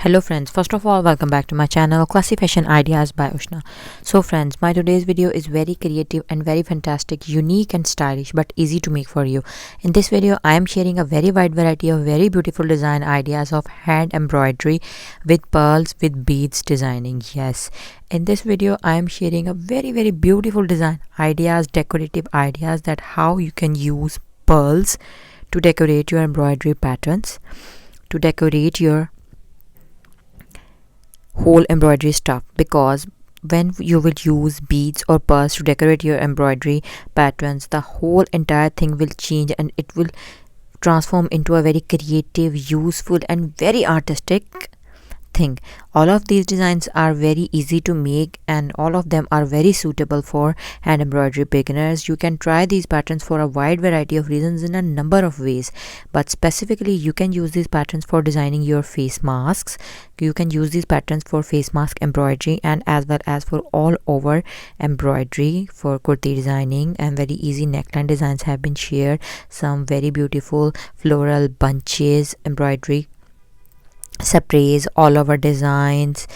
Hello friends, first of all welcome back to my channel Classy Fashion Ideas by Ushna. So friends, my today's video is very creative and very fantastic, unique and stylish but easy to make for you. In this video I am sharing a very wide variety of very beautiful design ideas of hand embroidery with pearls with beads designing. Yes, in this video I am sharing a very beautiful design ideas, decorative ideas that how you can use pearls to decorate your embroidery patterns, to decorate your whole embroidery stuff, because when you will use beads or pearls to decorate your embroidery patterns, the whole entire thing will change and it will transform into a very creative, useful and very artistic thing. All of these designs are very easy to make and all of them are very suitable for hand embroidery beginners. You can try these patterns for a wide variety of reasons in a number of ways, but specifically you can use these patterns for designing your face masks. You can use these patterns for face mask embroidery and as well as for all over embroidery for kurti designing, and very easy neckline designs have been shared. Some very beautiful floral bunches embroidery, sprays, all over designs.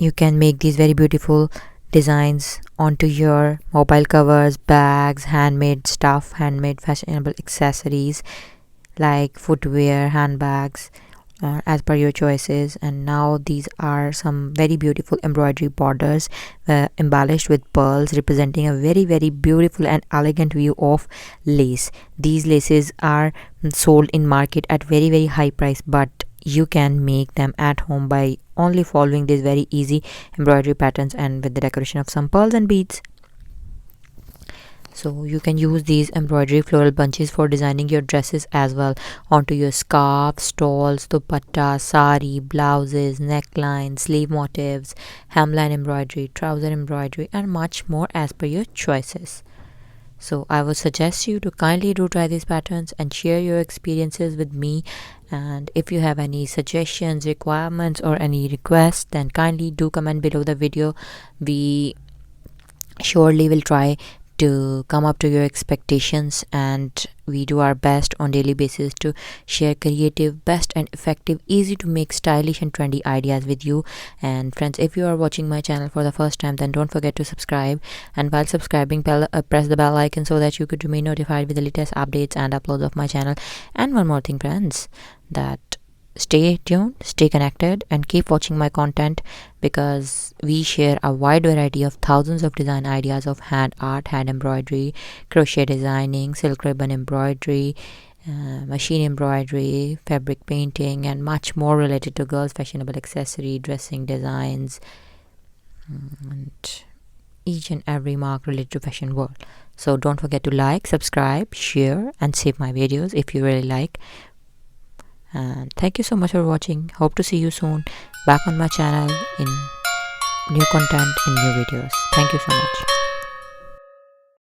You can make these very beautiful designs onto your mobile covers, bags, handmade stuff, handmade fashionable accessories like footwear, handbags, as per your choices. And now these are some very beautiful embroidery borders embellished with pearls, representing a very beautiful and elegant view of lace. These laces are sold in market at very high price, but you can make them at home by only following these very easy embroidery patterns and with the decoration of some pearls and beads. So you can use these embroidery floral bunches for designing your dresses as well onto your scarves, stalls, dupatta, sari, blouses, necklines, sleeve motifs, hemline embroidery, trouser embroidery and much more as per your choices. So I would suggest you to kindly do try these patterns and share your experiences with me. And if you have any suggestions, requirements or any requests, then kindly do comment below the video. We surely will try to come up to your expectations, and we do our best on daily basis to share creative, best and effective, easy to make, stylish and trendy ideas with you. And friends, if you are watching my channel for the first time, then don't forget to subscribe, and while subscribing press the bell icon so that you could remain notified with the latest updates and uploads of my channel. And one more thing friends, that stay tuned, stay connected and keep watching my content, because we share a wide variety of thousands of design ideas of hand art, hand embroidery, crochet designing, silk ribbon embroidery, machine embroidery, fabric painting and much more related to girls fashionable accessory, dressing designs, and each and every mark related to fashion world. So don't forget to like, subscribe, share and save my videos if you really like. And thank you so much for watching. Hope to see you soon back on my channel in new content, in new videos. Thank you so much.